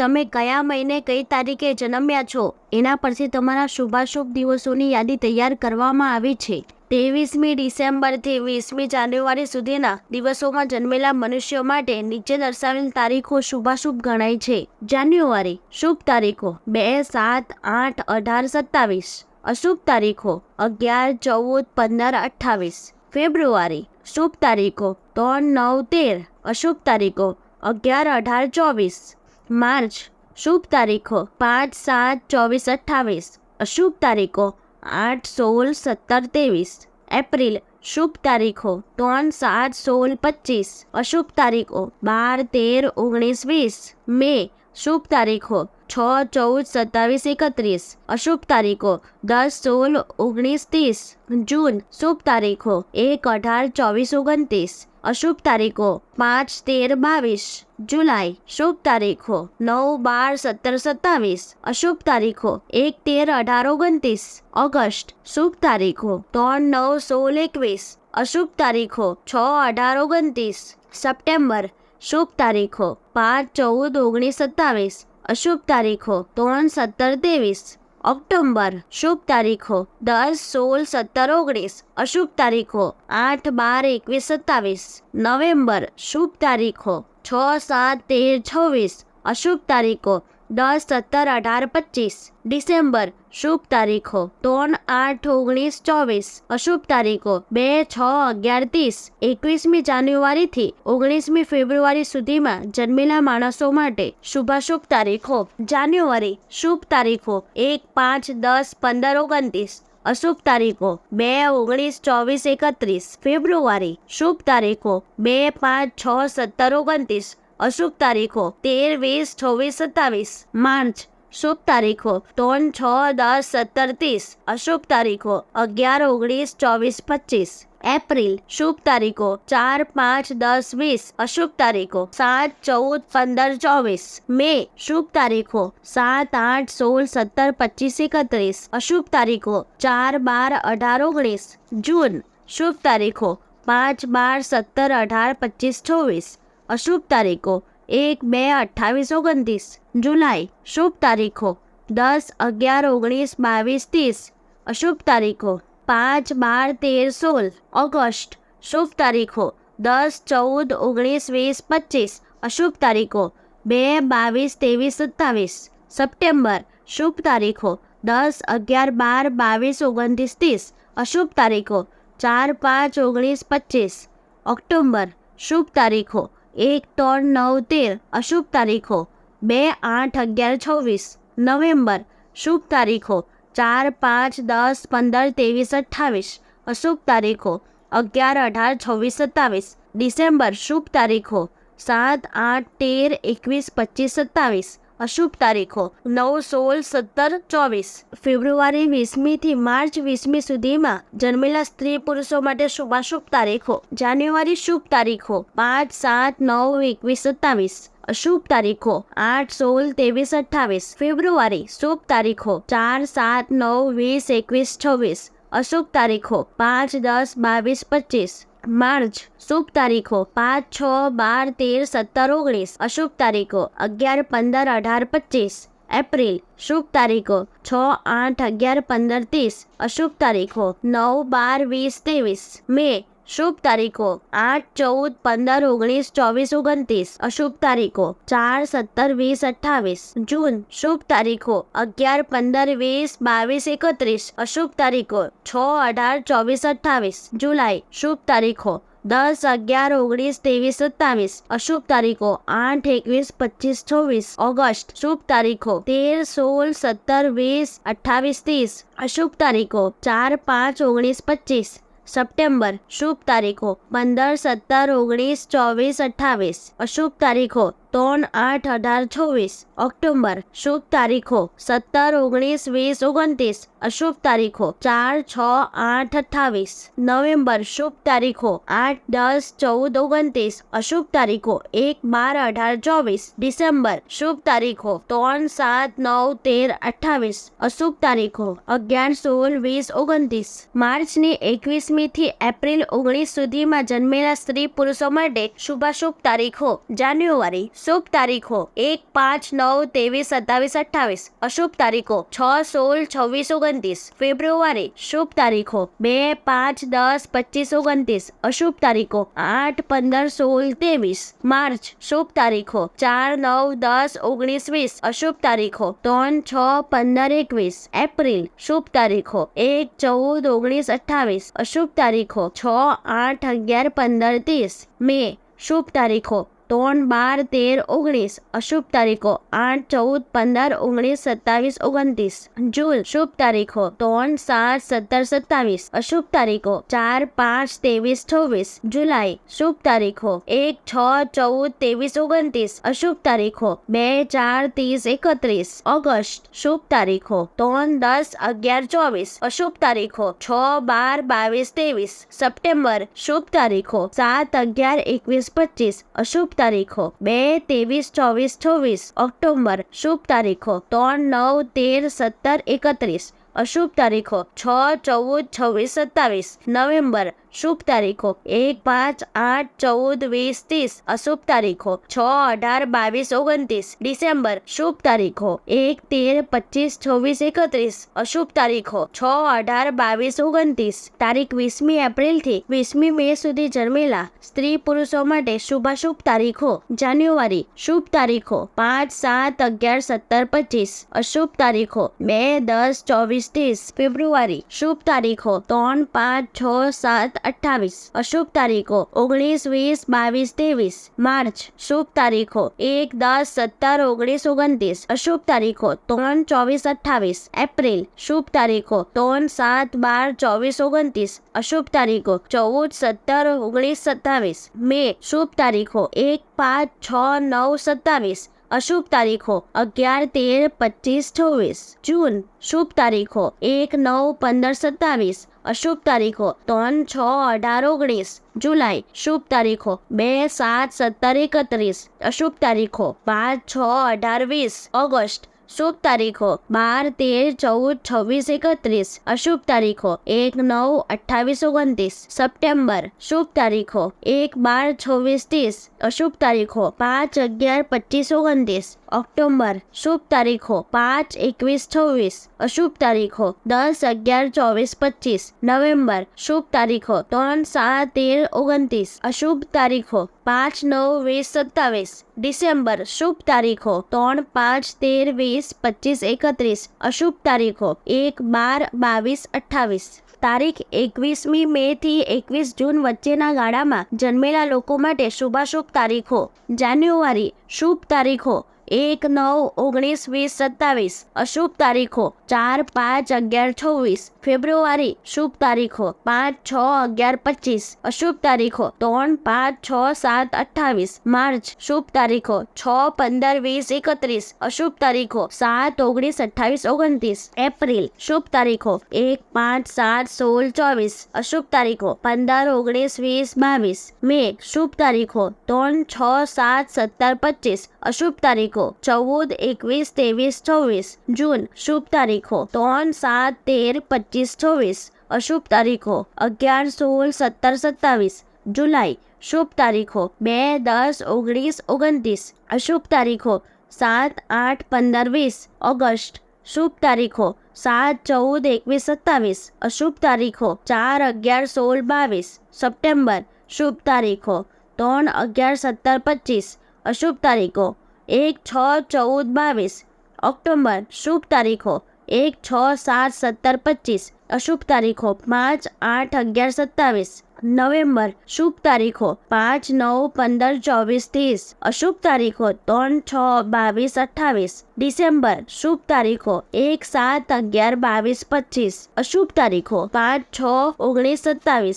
તમે કયા મહિને કઈ તારીખે જન્મ્યા છો એના પરથી તમારા શુભાશુભ દિવસોની યાદી તૈયાર કરવામાં આવી છે। 23મી ડિસેમ્બરથી 20મી જાન્યુઆરી સુધીના દિવસોમાં જન્મેલા મનુષ્યો માટે નીચે દર્શાવેલ તારીખો શુભાશુભ ગણાય છે। જાન્યુઆરી શુભ તારીખો 2, 7, 8, 18, 27। અશુભ તારીખો 11, 14, 15, 28। ફેબ્રુઆરી શુભ તારીખો 3, 9, 13। અશુભ તારીખો 11, 18, 24। માર્ચ શુભ તારીખો 5, 7, 24, 28। અશુભ તારીખો 8, 16, 17, 23। એપ્રિલ શુભ તારીખો 3, 7, 16, 25। અશુભ તારીખો 12, 13, 19, 20। મે શુભ તારીખો 6, 14, 27, 31। અશુભ તારીખો 10, 16, 19, 30। જૂન શુભ તારીખો 1, 18, 24, 29। અશુભ તારીખો 5, 13, 22। જુલાઈ શુભ તારીખો 9, 12, 17, 27। અશુભ તારીખો 1, 13, 18, 29। ઓગસ્ટ શુભ તારીખો 3, 9, 16, 21। અશુભ તારીખો 6, 18, 29। સપ્ટેમ્બર શુભ તારીખો 5, 14, 19, 27। અશુભ તારીખો 3, 17, 23। ઓક્ટોબર શુભ તારીખો 10, 16, 17, 19। અશુભ તારીખો 8, 12, 21, 27। નવેમ્બર શુભ તારીખો 6, 7, 13, 26। અશુભ તારીખો 10, 17, 18, 25। ડિસેમ્બર શુભ તારીખો 3, 8, 19, 24। અશુભ તારીખો 2, 6, 11, 30। 21મી જાન્યુઆરીથી 19મી ફેબ્રુઆરી સુધીમાં જન્મેલા માણસો માટે શુભાશુભ તારીખો। જાન્યુઆરી શુભ તારીખો 1, 5, 10, 15, 29। અશુભ તારીખો 2, 19, 24, 31। ફેબ્રુઆરી શુભ તારીખો 2, 5, 6, 17, 29। અશુભ તારીખો 13, 20, 24, 27। માર્ચ શુભ તારીખો 3, 6, 10, 17, 30। અશુભ તારીખો 11, 19, 24, 25। એપ્રિલ શુભ તારીખો 4, 5, 10, 20। અશુભ તારીખો 7, 14, 15, 24। મે શુભ તારીખો 7, 8, 16, 17, 25, 31। અશુભ તારીખો 4, 12, 18, 19। જૂન શુભ તારીખો 5, 12, 17, 18, 25, 26। અશુભ તારીખો 1, 2, 28, 29। જુલાઈ શુભ તારીખો 10, 11, 19, 22, 30। અશુભ તારીખો 5, 12, 13, 16। ઓગસ્ટ શુભ તારીખો 10, 14, 19, 20, 25। અશુભ તારીખો 2, 22, 23, 27। સપ્ટેમ્બર શુભ તારીખો 10, 11, 12, 22, 29, 30। અશુભ તારીખો 4, 5, 19, 25। ઓક્ટોબર શુભ તારીખો 1, 3, 9, 13। અશુભ તારીખો 2, 8, 11, 26। નવેમ્બર શુભ તારીખો 4, 5, 10, 15, 23, 28। અશુભ તારીખો 11, 18, 26, 27। ડિસેમ્બર શુભ તારીખો 7, 8, 13, 21, 25, 27। અશુભ તારીખો 9, 16, 17, 24। ફેબ્રુઆરી 20મીથી માર્ચ 20મી સુધીમાં જન્મેલા સ્ત્રી પુરુષો માટે શુભાશુભ તારીખો। જાન્યુઆરી શુભ તારીખો 5, 7, 9, 21, 27। અશુભ તારીખો 8, 16, 23, 28। ફેબ્રુઆરી શુભ તારીખો 4, 7, 9, 20, 21, 26। અશુભ તારીખો 5, 10, 22, 25। માર્ચ શુભ તારીખો 5, 6, 12, 13, 17, 19। અશુભ તારીખો 11, 15, 18, 25। એપ્રિલ શુભ તારીખો 6, 8, 11, 15, 30। અશુભ તારીખો 9, 12, 20, 23। મે શુભ તારીખો 8, 14, 15, 19, 24, 29। અશુભ તારીખો 4, 17, 20, 28। જૂન શુભ તારીખો 11, 15, 20, 22, 31। અશુભ તારીખો 6, 18, 24, 28। જુલાઈ શુભ તારીખો 10, 11, 19, 23, 27। અશુભ તારીખો 8, 21, 25, 26। ઓગસ્ટ શુભ તારીખો 13, 16, 17, 20, 28, 30। અશુભ તારીખો 4, 5, 19, 25। સપ્ટેમ્બર શુભ તારીખો 15, 17, 19, 24, 28। અશુભ તારીખો 3, 8, 18, 26। ઓક્ટોબર શુભ તારીખો 17, 19, 20, 29। અશુભ તારીખો 4, 6, 8, 28। નવેમ્બર શુભ તારીખો 8, 10, 14, 29। અશુભ તારીખો 1, 12, 18, 24। ડિસેમ્બર શુભ તારીખો 3, 7, 9, 13, 28। અશુભ તારીખો 11, 16, 20, 29। માર્ચની 21મીથી એપ્રિલ 19 સુધીમાં જન્મેલા સ્ત્રી પુરુષો માટે શુભાશુભ તારીખો। જાન્યુઆરી શુભ તારીખો 1, 5, 9, 23, 27, 28. અશુભ તારીખો 6, 16, 26, 29. ફેબ્રુઆરી. શુભ તારીખો 2, 5, 10, 25, 29. અશુભ તારીખો 8, 15, 16, 23. માર્ચ. શુભ તારીખો 4, 9, 10, 19, 20. અશુભ તારીખો 3, 6, 15, 21. એપ્રિલ. શુભ તારીખો 1, 14, 19, 28. અશુભ તારીખો 6, 8, 11, 15, 30. મે. શુભ તારીખો 3, 12, 13, 19. અશુભ તારીખો 8, 14, 15, 19, 27, 29. જૂન. શુભ તારીખો 3, 7, 17, 27. અશુભ તારીખો 4, 5, 23, 24. જુલાઈ. શુભ તારીખો 1, 6, 14, 23, 29. અશુભ તારીખો 2, 4, 30, 31. ઓગસ્ટ. શુભ તારીખો 3, 10, 11, 24. અશુભ તારીખો 6, 12, 22, 23. સપ્ટેમ્બર. શુભ તારીખો 7, 11, 21, 25. અશુભ તારીખો 2, 23, 24, 26. ઓક્ટોબર. શુભ તારીખો 3, 9, 13, 17, 31. અશુભ તારીખો 6, 14, 26, 27. નવેમ્બર. શુભ તારીખો 1, 5, 8, 14, 20, 30. અશુભ તારીખો 6, 18, 22, 29. ડિસેમ્બર. શુભ તારીખો 1, 13, 25, 26, 31. અશુભ તારીખો 6, 18, 22, 29. તારીખ 20મી એપ્રિલથી 20મી મે સુધી જન્મેલા સ્ત્રી પુરુષો માટે શુભાશુભ તારીખો. જાન્યુઆરી. શુભ તારીખો 5, 7, 11, 17, 25. અશુભ તારીખો 2, 10, 24, 30. ફેબ્રુઆરી. શુભ તારીખો 3, 5, 6, 7, 28. અશુભ તારીખો 19, 20, 22, 23. માર્ચ. શુભ તારીખો 1, 10, 17, 19, 29. અશુભ તારીખો 3, 24, 28. એપ્રિલ. શુભ તારીખો 3, 7, 12, 24, 29. અશુભ તારીખો 14, 17, 19, 27. મે. શુભ તારીખો 1, 5, 6, 9, 27. અશુભ તારીખો 11, 13, 25, 26. જૂન. શુભ તારીખો 1, 9, 15, 27. અશુભ તારીખો 3, 6, 18, 19. જુલાઈ. શુભ તારીખો 2, 7, 17, 31. અશુભ તારીખો 5, 6, 18, 20. ઓગસ્ટ. શુભ તારીખો 12, 13, 14, 26, 31. અશુભ તારીખો 1, 9, 28, 29. સપ્ટેમ્બર. શુભ તારીખો 1, 12, 26, 30. અશુભ તારીખો 5, 11, 25, 29. ઓક્ટોબર. શુભ તારીખો 5, 21, 26. અશુભ તારીખો 10, 11, 24, 25. નવેમ્બર. શુભ તારીખો 3, 7, 13, 29. અશુભ તારીખો 5, 9, 20, 27. ડિસેમ્બર. શુભ તારીખો 3, 5, 13, 20, 25, 31. અશુભ તારીખો 1, 12, 22, 28. તારીખ 21મી મે થી 21 જૂન વચ્ચેના ગાળામાં જન્મેલા લોકો માટે શુભાશુભ તારીખો. જાન્યુઆરી. શુભ તારીખો 1, 9, 19, 20, 27. અશુભ તારીખો 4, 5, 11, 26. ફેબ્રુઆરી. શુભ તારીખો 5, 6, 11, 25. અશુભ તારીખો 3, 5, 6, 7, 28. માર્ચ. શુભ તારીખો 6, 15, 20, 31. અશુભ તારીખો 7, 19, 28, 29. એપ્રિલ. શુભ તારીખો 1, 5, 7, 16, 24. અશુભ તારીખો 15, 19, 20, 22. મે. શુભ તારીખો 3, 6, 7, 17, 25. અશુભ તારીખો 14, 21, 23, 24. જૂન. શુભ તારીખો 3, 7, 13, 25, 26. અશુભ તારીખો 11, 16, 17, 27. જુલાઈ. શુભ તારીખો 2, 10, 19, 29. અશુભ તારીખો 7, 8, 15, 20. ઓગસ્ટ. શુભ તારીખો 7, 14, 21, 27. અશુભ તારીખો 4, 11, 16, 22. સપ્ટેમ્બર. શુભ તારીખો 3, 11, 17, 25. અશુભ તારીખો 1, 6, 14, 22. ઓક્ટોબર. શુભ તારીખો 1, 6, 7, 17, 25. અશુભ તારીખો 5, 8, 11, 27. નવેમ્બર. શુભ તારીખો 5, 9, 15, 24, 30. અશુભ તારીખો 3, 6, 22, 28. ડિસેમ્બર. શુભ તારીખો 1, 7, 11, 22, 25. અશુભ તારીખો 5, 6, 19, 27.